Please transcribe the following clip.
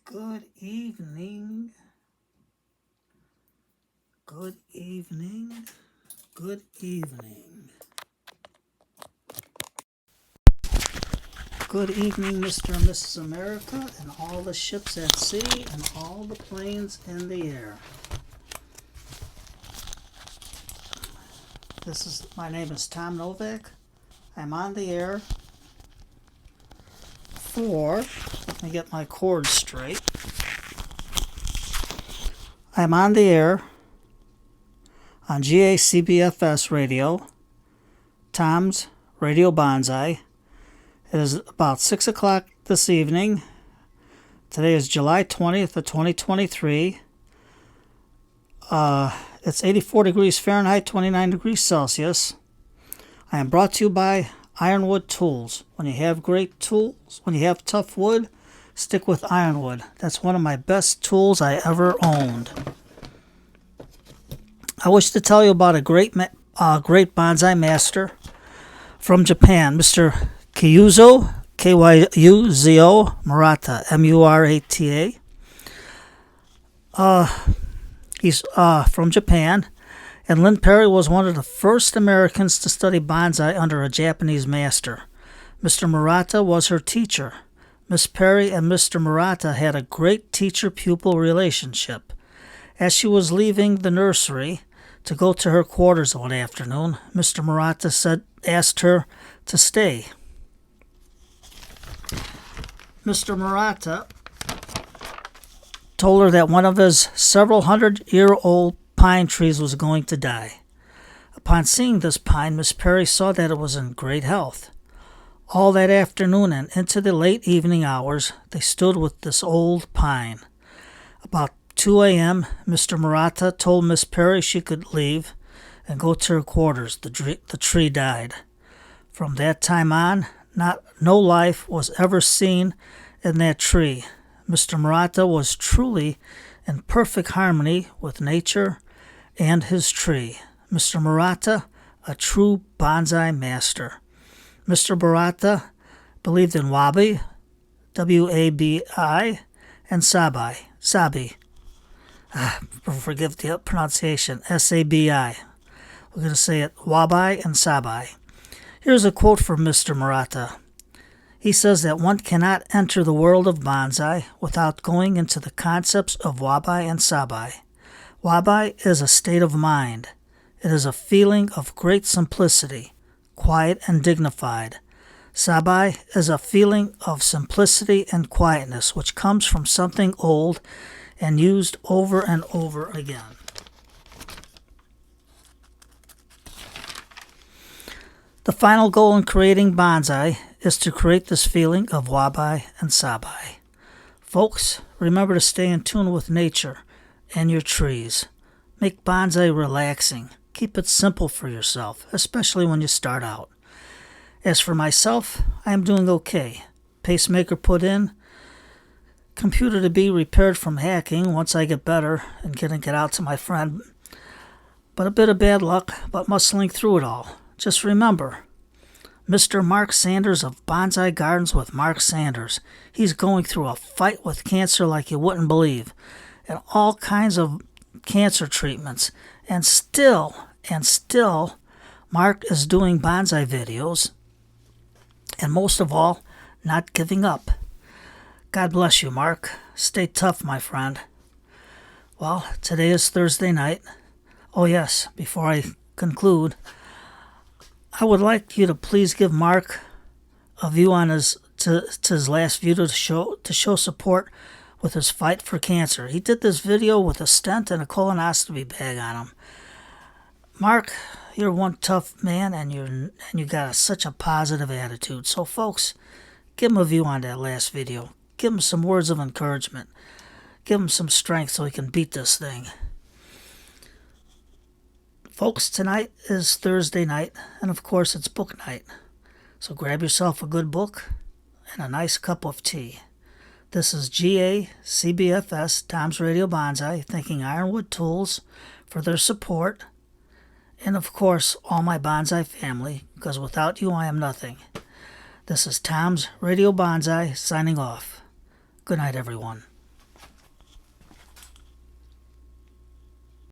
Good evening. Good evening. Good evening. Good evening, Mr. and Mrs. America, and all the ships at sea and all the planes in the air. My name is Tom Novak. I'm on the air let me get my cords straight. I'm on the air on GACBFS radio, Tom's Radio Bonsai. It is about 6 o'clock this evening. Today is July 20th of 2023. It's 84 degrees Fahrenheit, 29 degrees Celsius. I am brought to you by Ironwood Tools. When you have great tools, when you have tough wood, stick with Ironwood. That's one of my best tools I ever owned. I wish to tell you about a great bonsai master from Japan, Mr. Kyuzo, Kyuzo Murata, Murata. He's from Japan, and Lynn Perry was one of the first Americans to study bonsai under a Japanese master. Mr. Murata was her teacher. Miss Perry and Mr. Murata had a great teacher-pupil relationship. As she was leaving the nursery to go to her quarters one afternoon, Mr. Murata asked her to stay. Mr. Murata told her that one of his several hundred-year-old pine trees was going to die. Upon seeing this pine, Miss Perry saw that it was in great health. All that afternoon and into the late evening hours, they stood with this old pine. About 2 a.m., Mr. Murata told Miss Perry she could leave and go to her quarters. The tree died. From that time on, no life was ever seen in that tree. Mr. Murata was truly in perfect harmony with nature and his tree. Mr. Murata, a true bonsai master. Mr. Murata believed in wabi, W-A-B-I, and sabi. Forgive the pronunciation, S-A-B-I. We're going to say it wabi and sabi. Here's a quote from Mr. Murata. He says that one cannot enter the world of bonsai without going into the concepts of wabi and sabi. Wabi is a state of mind. It is a feeling of great simplicity, quiet and dignified. Sabi is a feeling of simplicity and quietness, which comes from something old and used over and over again. The final goal in creating bonsai is to create this feeling of wabi and sabi. Folks, remember to stay in tune with nature and your trees. Make bonsai relaxing. Keep it simple for yourself, especially when you start out. As for myself, I am doing okay. Pacemaker put in. Computer to be repaired from hacking once I get better and get out to my friend. But a bit of bad luck, but muscling through it all. Just remember, Mr. Mark Saunders of Bonsai Gardens with Mark Saunders. He's going through a fight with cancer like you wouldn't believe, and all kinds of cancer treatments. And still, Mark is doing bonsai videos, and most of all, not giving up. God bless you, Mark. Stay tough, my friend. Well, today is Thursday night. Oh yes, before I conclude, I would like you to please give Mark a view on his last video to show support with his fight for cancer. He did this video with a stent and a colonoscopy bag on him. Mark, you're one tough man, and you got such a positive attitude. So, folks, give him a view on that last video. Give him some words of encouragement. Give him some strength so he can beat this thing. Folks, tonight is Thursday night, and of course it's book night. So grab yourself a good book and a nice cup of tea. This is GACBFS, Tom's Radio Bonsai, thanking Ironwood Tools for their support, and of course all my bonsai family, because without you I am nothing. This is Tom's Radio Bonsai signing off. Good night, everyone.